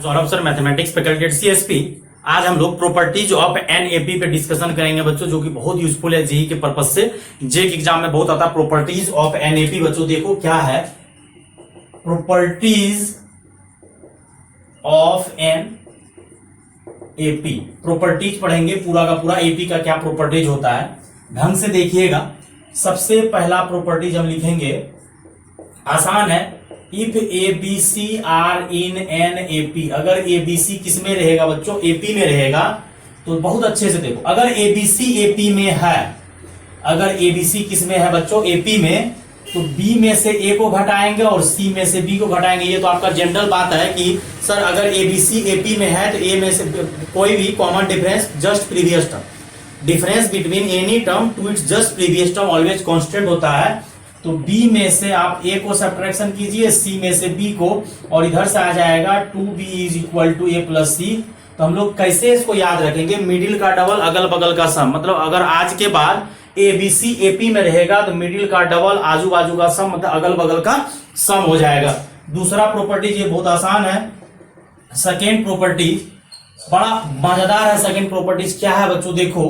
Saurabh sir, mathematics faculty at CSP. आज हम लोग प्रॉपर्टीज ऑफ एनएपी पे डिस्कशन करेंगे बच्चों, जो कि बहुत यूजफुल है जेई के पर्पज से। जे के एग्जाम में बहुत आता है प्रॉपर्टीज ऑफ एनएपी। बच्चों देखो क्या है properties of an AP. Properties पढ़ेंगे पूरा का पूरा, एपी का क्या प्रॉपर्टीज होता है ढंग से देखिएगा। सबसे पहला प्रॉपर्टीज हम लिखेंगे, आसान है, if A B C are in an AP. अगर ए बी सी किस में रहेगा बच्चों? एपी में रहेगा। तो बहुत अच्छे से देखो, अगर ए बी सी एपी में है, अगर ए बी सी किस में है बच्चों? एपी में, तो बी में से ए को घटाएंगे और सी में से बी को घटाएंगे। ये तो आपका जनरल बात है कि सर अगर ए बी सी एपी में है तो ए में से कोई भी common difference just previous term, difference between any term to its just previous term always constant होता है। तो B में से आप A को सब्ट्रैक्शन कीजिए, C में से B को, और इधर से आ जाएगा 2B is equal to A plus C। तो हम लोग कैसे इसको याद रखेंगे? मिडिल का डबल, अगल बगल का सम। मतलब अगर आज के बाद ABC AP में रहेगा तो मिडिल का डबल, आजू बाजू का सम, मतलब अगल बगल का सम हो जाएगा। दूसरा प्रॉपर्टीज ये बहुत आसान है। सेकेंड प्रॉपर्टीज बड़ा मजेदार है। सेकेंड प्रॉपर्टीज क्या है बच्चों? देखो,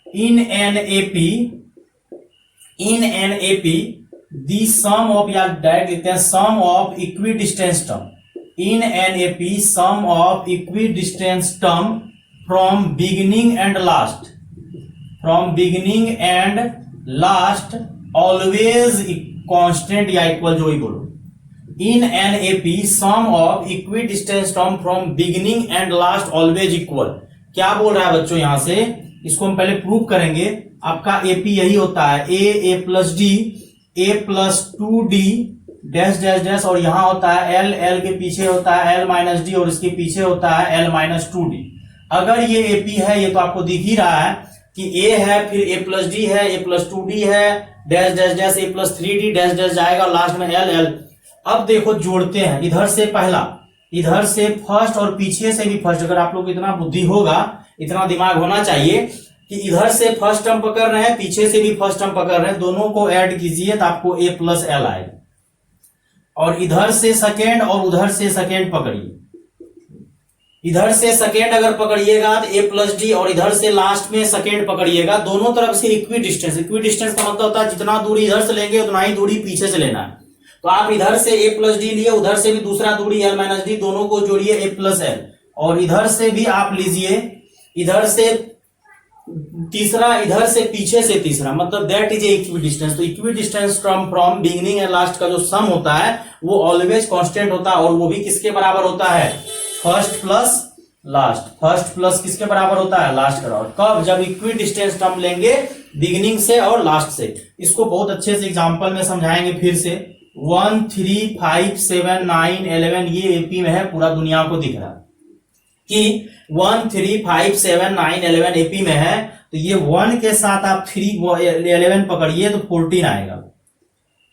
in an AP, in an AP the sum of, या डायरेक्ट लिखते हैं sum of equidistant term. In an AP sum of equidistant term from beginning and last, from beginning and last always constant या equal, जो ही बोलो। In an AP sum of equidistant term from beginning and last always equal. क्या बोल रहा है बच्चों यहां से? इसको हम पहले प्रूव करेंगे। आपका एपी यही होता है, a plus d, a plus 2d dash dash dash, और यहां होता है एल, एल के पीछे होता है एल माइनस डी, और इसके पीछे होता है एल माइनस 2d। अगर ये एपी है, ये तो आपको दिख ही रहा है कि ए है, फिर ए प्लस डी है, ए प्लस 2d है, डैश डैश डैश, ए प्लस 3d डैश डैश जाएगा, लास्ट में एल एल। अब देखो जोड़ते हैं, इधर से पहला, इधर से फर्स्ट और पीछे से भी फर्स्ट। अगर आप लोग इतना बुद्धि होगा, इतना दिमाग होना चाहिए कि इधर से फर्स्ट टर्म पकड़ रहे हैं, पीछे से भी फर्स्ट टर्म पकड़ रहे हैं, दोनों को ऐड कीजिए तो आपको ए प्लस एल आएगा। और इधर से सेकेंड और उधर से सेकेंड पकड़िए। इधर से सेकेंड अगर पकड़िएगा तो ए प्लस डी, और इधर से लास्ट में सेकेंड पकड़िएगा। दोनों तरफ से इक्वी डिस्टेंस, इक्वी डिस्टेंस का मतलब होता है जितना दूरी इधर से लेंगे उतना ही दूरी पीछे से लेना है। तो आप इधर से ए प्लस डी लिए, उधर से भी दूसरा दूरी एल माइनस डी, दोनों को जोड़िए ए प्लस एल, और इधर से भी आप लीजिए, इधर से तीसरा, इधर से पीछे से तीसरा, मतलब दैट इज इक्वी डिस्टेंस। तो equi distance from beginning and last का जो सम होता है वो ऑलवेज कांस्टेंट होता है, और वो भी किसके बराबर होता है? First plus last. First plus किसके बराबर होता है? लास्ट के बराबर। कब? जब इक्वी डिस्टेंस टर्म लेंगे बिगिनिंग से और लास्ट से। इसको बहुत अच्छे से एग्जांपल में समझाएंगे फिर से। 1 3 5 7 9 11 ये एपी में है, पूरा दुनिया को दिख रहा है कि 1 3 5 7 9 11 एपी में है। तो ये 1 के साथ आप 11 पकड़िए तो 14 आएगा।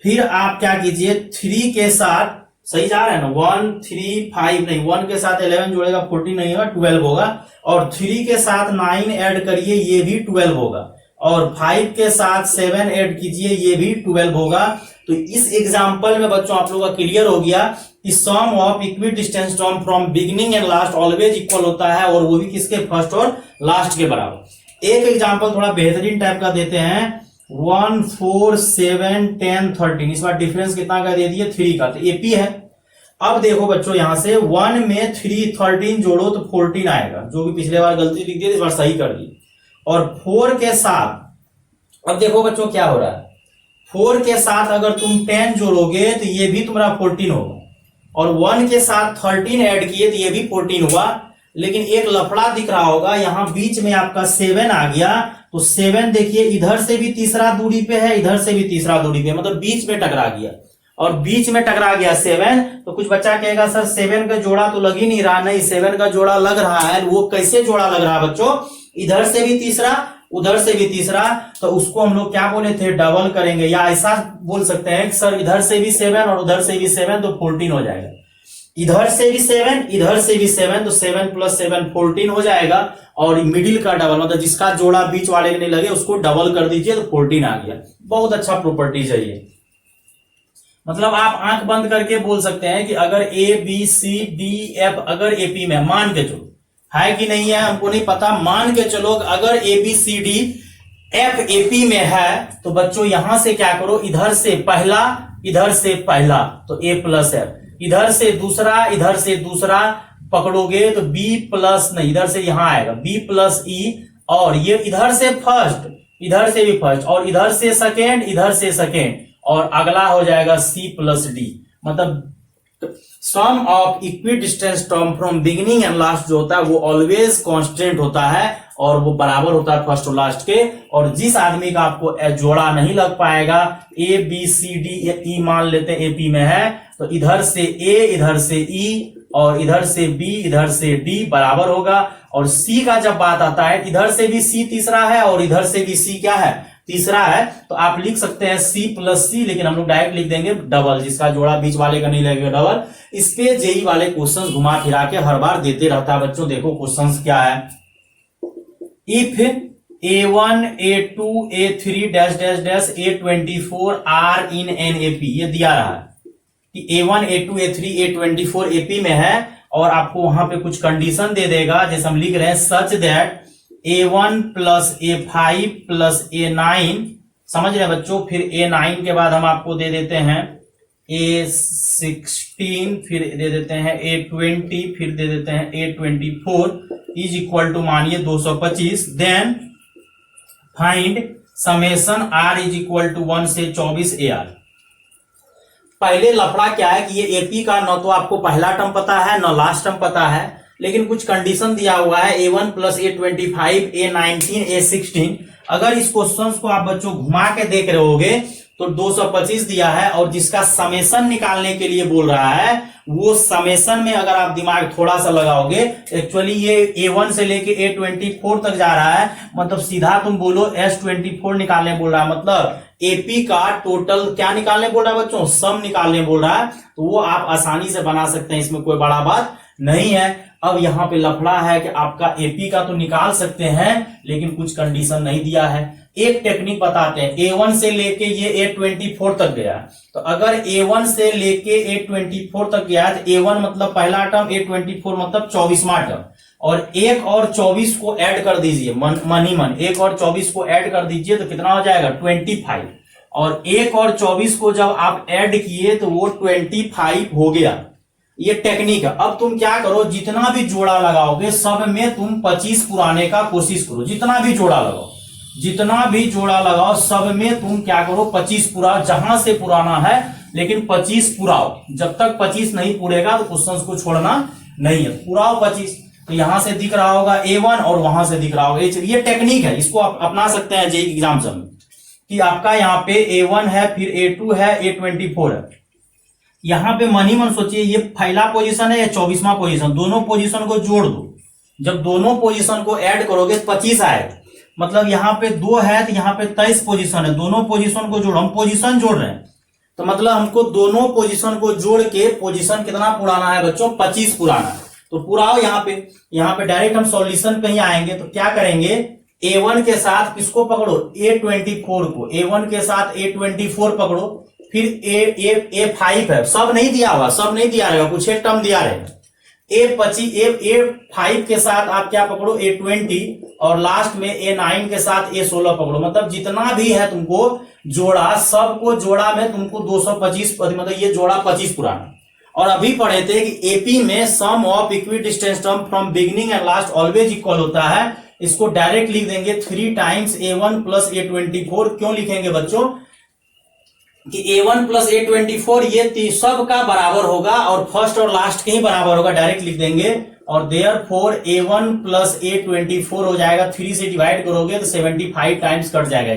फिर आप क्या कीजिए, 3 के साथ, सही जा रहा है ना, 1 3 5 नहीं, 1 के साथ 11 जोड़ेगा 14 नहीं होगा, 12 होगा। और 3 के साथ 9 ऐड करिए, ये भी 12 होगा। और 5 के साथ 7 ऐड कीजिए, ये भी 12 होगा। तो इस एग्जाम्पल में बच्चों आप लोगों का क्लियर हो गया कि sum of equidistant term from beginning and last always equal होता है, और वो भी किसके? फर्स्ट और लास्ट के बराबर। एक एग्जाम्पल थोड़ा बेहतरीन टाइप का देते हैं, 1 4 7 10 13। इस बार डिफरेंस कितना का दे दिए? 3 का। तो एपी है। अब देखो बच्चों, यहां से 1 में 3 13 जोड़ो तो 14 आएगा। जो भी पिछले बार गलती लिख दी इस बार सही कर दी। और 4 के साथ, अब देखो बच्चों क्या हो रहा है, 4 के साथ अगर तुम 10 जोड़ोगे तो ये भी तुम्हारा 14 होगा, और 1 के साथ 13 ऐड किए तो ये भी 14 हुआ। लेकिन एक लफड़ा दिख रहा होगा, यहां बीच में आपका 7 आ गया। तो 7 देखिए इधर से भी तीसरा दूरी पे है, इधर से भी तीसरा दूरी पे, मतलब बीच में टकरा गया। और बीच में टकरा गया 7, तो कुछ बच्चा कहेगा सर 7 का जोड़ा तो लग ही नहीं रहा। नहीं, 7 का जोड़ा लग रहा है। वो कैसे जोड़ा लग रहा है बच्चों? इधर से भी तीसरा, उधर से भी तीसरा। तो उसको हम लोग क्या बोले थे? डबल करेंगे, या ऐसा बोल सकते हैं कि सर इधर से भी 7 और उधर से भी 7 तो 14 हो जाएगा। इधर से भी 7, इधर से भी 7, तो 7 प्लस 7 14 हो जाएगा। और मिडिल का डबल, मतलब जिसका जोड़ा बीच वाले के नहीं लगे उसको डबल कर दीजिए तो 14 आ गया। बहुत अच्छा प्रॉपर्टीज है ये। मतलब आप आंख बंद करके बोल सकते हैं कि अगर A B C D F अगर एपी में, मान के चलो, है कि नहीं है हमको नहीं पता, मान के चलो अगर A B C D F AP में है तो बच्चों यहां से क्या करो, इधर से पहला इधर से पहला तो ए प्लस एफ, इधर से दूसरा पकड़ोगे तो बी प्लस, नहीं इधर से यहां आएगा बी प्लस ई, और ये इधर से फर्स्ट, इधर से भी फर्स्ट, और इधर से सेकेंड, और अगला हो जाएगा सी प्लस डी। मतलब sum of equidistant term from beginning and last जो होता है वो ऑलवेज कांस्टेंट होता है और वो बराबर होता है फर्स्ट और लास्ट के। और जिस आदमी का आपको जोड़ा नहीं लग पाएगा, ए बी सी डी ई मान लेते हैं एपी में है, तो इधर से ए इधर से ई और इधर से बी इधर से डी बराबर होगा। और सी का जब बात आता है, इधर से भी सी तीसरा है और इधर से भी सी क्या है, तीसरा है, तो आप लिख सकते हैं सी प्लस सी, लेकिन हम लोग डायरेक्ट लिख देंगे डबल, जिसका जोड़ा बीच वाले का नहीं लगेगा डबल। इस पे जेई वाले क्वेश्चंस घुमा फिरा के हर बार देते रहता है बच्चों। देखो क्वेश्चंस क्या है, if A1 A2 A3 dash dash dash A24 are in an AP, ये दिया रहा है कि A1 A2 A3 A24 AP में है और आपको वहां पे कुछ कंडीशन दे देगा, जैसे हम लिख रहे हैं such that A1 plus A5 plus A9, समझ रहे हैं बच्चों। फिर A9 के बाद हम आपको दे देते हैं A16, फिर दे देते हैं A20, फिर दे देते हैं A24 इज इक्वल टू मानिए 225। Then find summation R is equal to 1 से 24 AR। पहले लफड़ा क्या है कि ये एपी का न तो आपको पहला टर्म पता है न लास्ट टर्म पता है, लेकिन कुछ कंडीशन दिया हुआ है A1 plus A25 A19 A16। अगर इस क्वेश्चन को आप बच्चों घुमा के देख रहे होगे तो 225 दिया है, और जिसका समेशन निकालने के लिए बोल रहा है वो समेशन में अगर आप दिमाग थोड़ा सा लगाओगे, एक्चुअली ये A1 से लेके A24 तक जा रहा है, मतलब सीधा तुम बोलो S24 निकालने बोल रहा है, मतलब एपी का टोटल क्या निकालने बोल रहा है बच्चों, सम निकालने बोल रहा है। तो वो आप आसानी से बना सकते हैं, इसमें कोई बड़ा बात नहीं है। अब यहाँ पे लफड़ा है कि आपका एपी का तो निकाल सकते हैं, लेकिन कुछ कंडीशन नहीं दिया है। एक टेक्निक बताते हैं, A1 से लेके ये A24 तक गया, तो अगर A1 से लेके A24 तक गया तो A1 मतलब पहला टर्म, A24 मतलब 24वां टर्म, और 1 और 24 को ऐड कर दीजिए, मन 1 और 24 को ऐड कर दीजिए तो कितना हो जाएगा 25, और 1 और 24 को जब आप ऐड किए तो वो 25 हो गया। ये टेक्निक है। अब तुम क्या करो, जितना भी जोड़ा लगाओगे सब में तुम 25 पुराने का कोशिश करो, जितना भी जोड़ा लगाओ सब में तुम क्या करो 25 पूरा, जहां से पुराना है लेकिन 25 पुराओ। जब तक 25 नहीं पूरेगा तो क्वेश्चंस को छोड़ना नहीं है, पुराओ 25। तो यहां से दिख रहा होगा A1 और वहां से दिख रहा होगा, ये टेक्निक है, इसको आप अपना सकते हैं जेईई एग्जाम में, कि आपका यहाँ पे A1 है, फिर A2 है, A24 है। यहां पे मन ही मन सोचिए ये पहला पोजीशन है या 24वां पोजीशन, दोनों पोजीशन को जोड़ दो। जब दोनों पोजीशन को ऐड करोगे तो 25 आएगा, मतलब यहाँ पे 2 है तो यहाँ पे 23 पोजीशन है, दोनों पोजीशन को जोड़ो, हम पोजीशन जोड़ रहे हैं तो मतलब हमको दोनों पोजीशन को जोड़ के पोजीशन कितना पुराना है बच्चों, 25 पुराना है। तो पुराओ यहाँ पे डायरेक्ट हम सॉल्यूशन पे ही आएंगे। तो क्या करेंगे, A1 के साथ किसको पकड़ो, A24 को, A1 के साथ A24 पकड़ो, फिर A5 है, सब नहीं दिया रहेगा, कुछ एक टर्म दिया रहेगा। A5 के साथ आप क्या पकड़ो, A20, और लास्ट में A9 के साथ A16 पकड़ो। मतलब जितना भी है तुमको जोड़ा, सबको जोड़ा में तुमको 225, मतलब ये जोड़ा 25 पुराना। और अभी पढ़े थे कि एपी में sum of equidistant term from beginning and last always equal होता है। इसको डायरेक्ट लिख देंगे 3 टाइम्स A1 प्लस A24। क्यों लिखेंगे बच्चों कि A1 प्लस A24 ये सब का बराबर होगा और फर्स्ट और लास्ट के ही बराबर होगा, डायरेक्ट लिख देंगे। और देयरफॉर A1 प्लस A24 हो जाएगा, 3 से डिवाइड करोगे तो 75 टाइम्स कट जाएगा,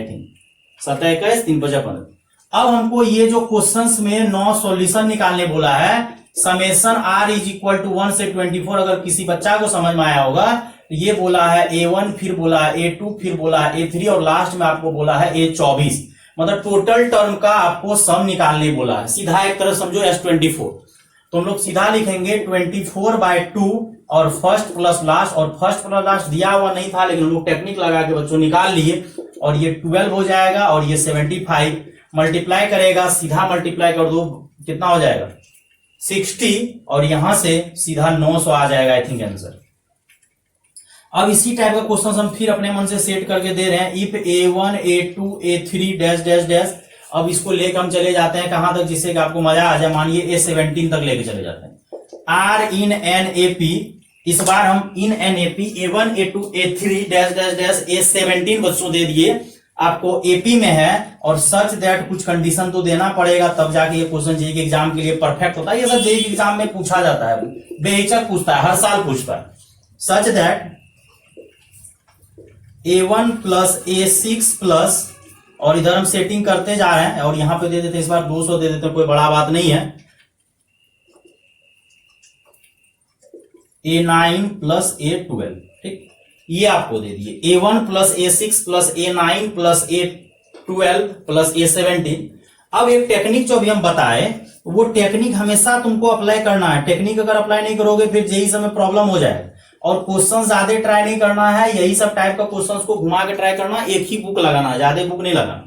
7 3 55। अब हमको ये जो क्वेश्चंस में 9 सॉल्यूशन निकालने बोला है, summation R is equal to 1 से 24, अगर किसी बच्चा को समझ में आया होगा तो ये बोला है A1, फिर बोला है A2, फिर बोला है A3 और लास्ट में आपको बोला है A24, मतलब टोटल टर्म का आपको सम निकालने बोला है। सीधा एक तरह समझो S24, तो हम लोग सीधा लिखेंगे 24/2 और फर्स्ट प्लस लास्ट, और फर्स्ट प्लस लास्ट दिया हुआ नहीं था लेकिन हम लोग टेक्निक लगा के बच्चों निकाल लिए, और ये 12 हो जाएगा और ये 75। मल्टीप्लाई करेगा, सीधा मल्टीप्लाई कर दो, कितना हो जाएगा 60, और यहां से सीधा 900 आ जाएगा आई थिंक आंसर। अब इसी टाइप का क्वेश्चन हम फिर अपने मन से सेट करके दे रहे हैं। If A1 A2 A3 dash dash dash, अब इसको लेकर हम चले जाते हैं कहां तक जिससे कि आपको मजा आ जाए। मानिए A17 तक लेके चले जाते हैं। R in an AP, इस बार हम in an AP A1 A2 A3 dash dash dash A17 बच्चों दे दिए, आपको AP में है, और सच दैट कुछ कंडीशन तो देना पड़ेगा तब जाके ये क्वेश्चन जेईई के एग्जाम के लिए परफेक्ट होता है। ये सब जेईई के एग्जाम में पूछा जाता है, बेहिचक पूछता है, हर साल पूछता है। Such that A1 plus A6 plus, और इधर हम सेटिंग करते जा रहे हैं, और यहां पे दे देते हैं इस बार 200 दे देते हैं, कोई बड़ा बात नहीं है। A9 प्लस A12, ठीक, ये आपको दे दिए। A1 plus A6 plus A9 plus A12 plus A17। अब एक टेक्निक जो अभी हम बताए, वो टेक्निक हमेशा तुमको अप्लाई करना है। टेक्निक अगर अप्लाई नहीं करोगे फिर जेईई समय प्रॉब्लम हो जाए। और क्वेश्चन ज्यादा ट्राई नहीं करना है, यही सब टाइप का क्वेश्चंस को घुमा के ट्राई करना, एक ही बुक लगाना है, ज्यादा बुक नहीं लगाना।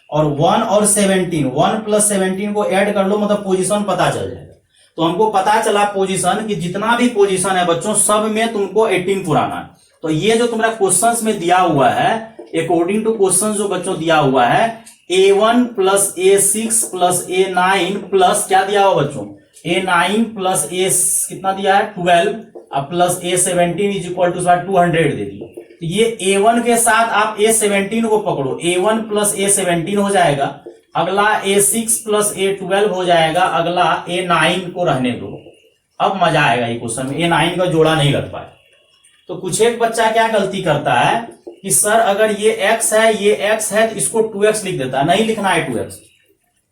और 1 और 17, 1 प्लस 17 को ऐड कर लो, मतलब पोजीशन पता चल जाएगा। तो हमको पता चला पोजीशन कि जितना भी पोजीशन है बच्चों सब में तुमको 18 पुराना है। तो ये जो तुम्हारा क्वेश्चंस में दिया हुआ है, अकॉर्डिंग टू क्वेश्चन जो बच्चों दिया हुआ है, A1 plus A6 plus A9 plus क्या दिया हुआ बच्चों, A9 प्लस A कितना दिया है 12, अब plus A17 is equal to 200 दे दिए। तो ये A1 के साथ आप A17 को पकड़ो, A1 प्लस A17 हो जाएगा, अगला A6 प्लस A12 हो जाएगा, अगला A9 को रहने दो। अब मजा आएगा ये क्वेश्चन में, A9 का जोड़ा नहीं लग पाए। तो कुछ एक बच्चा क्या गलती करता है कि सर अगर ये x है ये x है तो इसको 2x लिख देता है, नहीं लिखना है 2x,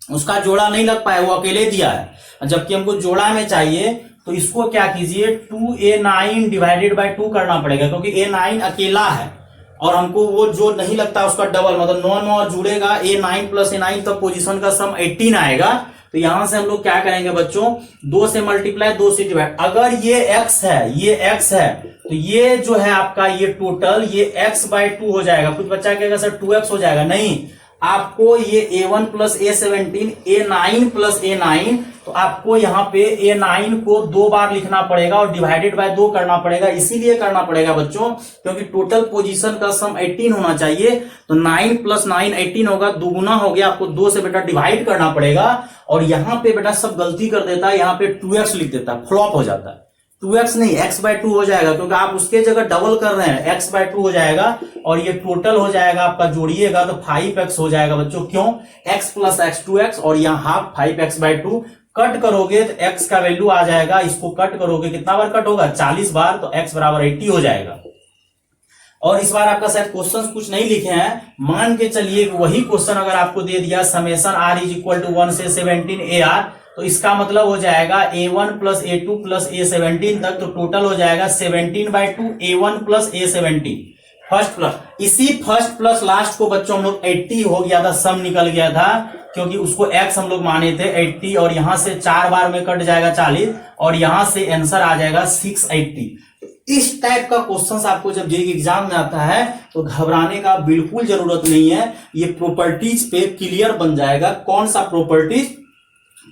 उसका जोड़ा नहीं लग पाया, वो अकेले दिया है। जबकि हमको जोड़ा में चाहिए तो इसको क्या कीजिए 2A9 डिवाइडेड बाय 2 करना पड़ेगा, क्योंकि A9 अकेला है और हमको वो जो नहीं लगता उसका डबल, मतलब 9 जुड़ेगा, A9 प्लस A9 तब पोजीशन का सम 18 आएगा। तो यहां से हम लोग क्या करेंगे बच्चों, 2 से मल्टीप्लाई 2 से डिवाइड। अगर ये x है ये x है तो ये जो है आपका ये टोटल ये x बाय 2 हो जाएगा। कुछ बच्चा कहेगा सर 2x हो जाएगा, नहीं, आपको ये A1 plus A17 A9 plus A9, तो आपको यहाँ पे A9 को 2 बार लिखना पड़ेगा और डिवाइडेड बाय 2 करना पड़ेगा। इसीलिए करना पड़ेगा बच्चों क्योंकि टोटल पोजीशन का सम 18 होना चाहिए। तो 9 प्लस 9 18 होगा, दुगुना हो गया, आपको 2 से बेटा डिवाइड करना पड़ेगा। और यहाँ पे बेटा सब गलती कर देता है, यहाँ पे 2x लिख देता है, फ्लॉप हो जाता है। 2x नहीं x बाय 2 हो जाएगा, क्योंकि आप उसके जगह डबल कर रहे हैं, x बाय 2 हो जाएगा और ये टोटल हो जाएगा आपका, जोड़िएगा तो 5x हो जाएगा बच्चों। क्यों, x प्लस x 2x और यहाँ हाफ 5x बाय 2। कट करोगे तो x का वैल्यू आ जाएगा, इसको कट करोगे कितना बार कट होगा 40 बार, तो x बराबर 80 हो जाएगा। और इस बार आपका शायद क्वेश्चन कुछ नहीं लिखे हैं, मान के चलिए वही क्वेश्चन अगर आपको दे दिया summation r is equal to 1 से 17 AR, तो इसका मतलब हो जाएगा A1 plus A2 plus A17 तक, तो टोटल हो जाएगा 17 by 2 A1 plus A17 first plus. इसी फर्स्ट प्लस लास्ट को बच्चों हम लोग 80 हो गया था, सम निकल गया था, क्योंकि उसको x हम लोग माने थे 80 और यहां से 4 बार में कट जाएगा 40 और यहां से आंसर आ जाएगा 680। इस टाइप का क्वेश्चन आपको जब जेईई एग्जाम में आता है तो घबराने का बिल्कुल जरूरत नहीं है। ये प्रॉपर्टीज पे क्लियर बन जाएगा। कौन सा प्रॉपर्टीज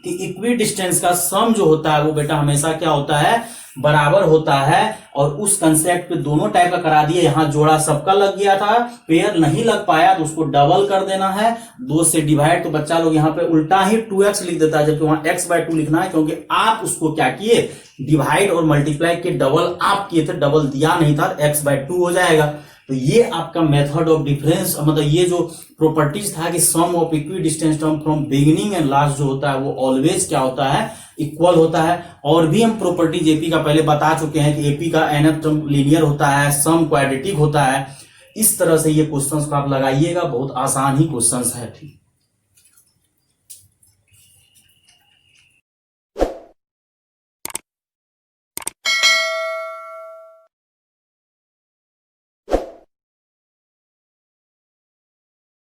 कि इक्वी डिस्टेंस का सम जो होता है वो बेटा हमेशा क्या होता है, बराबर होता है। और उस कंसेप्ट पे दोनों टाइप का करा दिए। यहां जोड़ा सबका लग गया था, पेयर नहीं लग पाया तो उसको डबल कर देना है, 2 से डिवाइड। तो बच्चा लोग यहाँ पे उल्टा ही 2x लिख देता है, जबकि वहां x बाय 2 लिखना है, क्योंकि आप उसको क्या किए, डिवाइड और मल्टीप्लाई के डबल आप किए थे, डबल दिया नहीं था, x बाय 2 हो जाएगा। तो ये आपका मेथड ऑफ डिफरेंस, मतलब ये जो प्रॉपर्टीज था कि sum of equidistant term from beginning and last जो होता है वो ऑलवेज क्या होता है, इक्वल होता है। और भी हम प्रॉपर्टीज एपी का पहले बता चुके हैं कि एपी का nth टर्म लीनियर होता है, सम क्वाड्रेटिक होता है। इस तरह से ये क्वेश्चंस को आप लगाइएगा, बहुत आसान ही क्वेश्चंस है। ठीक।